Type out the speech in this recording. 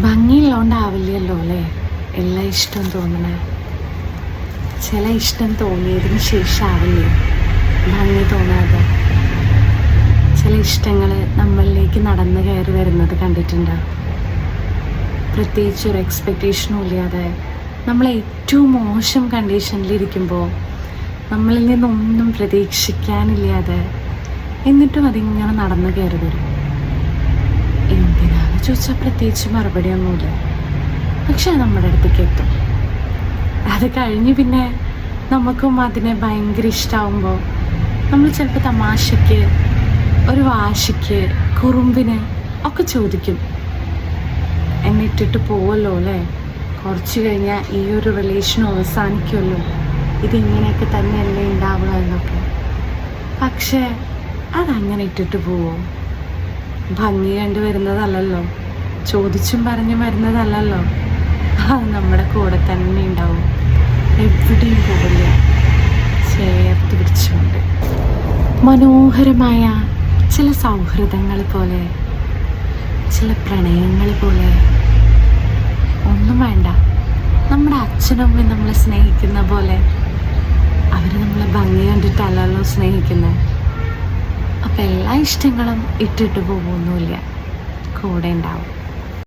ഭംഗിയുള്ളതുകൊണ്ടാവില്ലല്ലോ അല്ലേ എല്ലാ ഇഷ്ടം തോന്നണേ. ചില ഇഷ്ടം തോന്നിയതിന് ശേഷമാവില്ലേ ഭംഗി തോന്നാതെ. ചില ഇഷ്ടങ്ങൾ നമ്മളിലേക്ക് നടന്നു കയറി വരുന്നത് കണ്ടിട്ടുണ്ടോ? പ്രത്യേകിച്ച് ഒരു എക്സ്പെക്റ്റേഷനും ഇല്ലാതെ നമ്മൾ ഏറ്റവും മോശം കണ്ടീഷനിലിരിക്കുമ്പോൾ നമ്മളിൽ നിന്നൊന്നും പ്രതീക്ഷിക്കാനില്ലാതെ എന്നിട്ടും അതിങ്ങനെ നടന്നു കയറി വരും. എന്തിനാണെന്ന് ചോദിച്ചാൽ പ്രത്യേകിച്ച് മറുപടിയൊന്നുമില്ല. പക്ഷെ നമ്മുടെ അടുത്തേക്ക് എത്തും. അത് കഴിഞ്ഞ് പിന്നെ നമുക്കും അതിനെ ഭയങ്കര ഇഷ്ടമാകുമ്പോൾ നമ്മൾ ചിലപ്പോൾ തമാശയ്ക്ക്, ഒരു വാശിക്ക്, കുറുമ്പിന് ഒക്കെ ചോദിക്കും, എന്നെ ഇട്ടിട്ട് പോവല്ലോ അല്ലേ, കുറച്ച് കഴിഞ്ഞാൽ ഈ ഒരു റിലേഷൻ അവസാനിക്കുമല്ലോ, ഇതിങ്ങനെയൊക്കെ തന്നെയല്ലേ ഉണ്ടാവുക എന്നൊക്കെ. പക്ഷേ അതങ്ങനെ ഇട്ടിട്ട് പോവോ? ഭംഗി കണ്ടു വരുന്നതല്ലല്ലോ, ചോദിച്ചും പറഞ്ഞും വരുന്നതല്ലല്ലോ. അത് നമ്മുടെ കൂടെ തന്നെ ഉണ്ടാവും, എവിടെയും പോവില്ല, ചേർത്ത് പിടിച്ചുകൊണ്ട്. മനോഹരമായ ചില സൗഹൃദങ്ങൾ പോലെ, ചില പ്രണയങ്ങൾ പോലെ ഒന്നും വേണ്ട. നമ്മുടെ അച്ഛനും അമ്മയും നമ്മളെ സ്നേഹിക്കുന്ന പോലെ അവർ നമ്മളെ ഭംഗി കണ്ടിട്ടല്ലല്ലോ സ്നേഹിക്കുന്നത്. അപ്പം എല്ലാ ഇഷ്ടങ്ങളും ഇട്ടിട്ട് പോകുമൊന്നുമില്ല, കൂടെ ഉണ്ടാവും.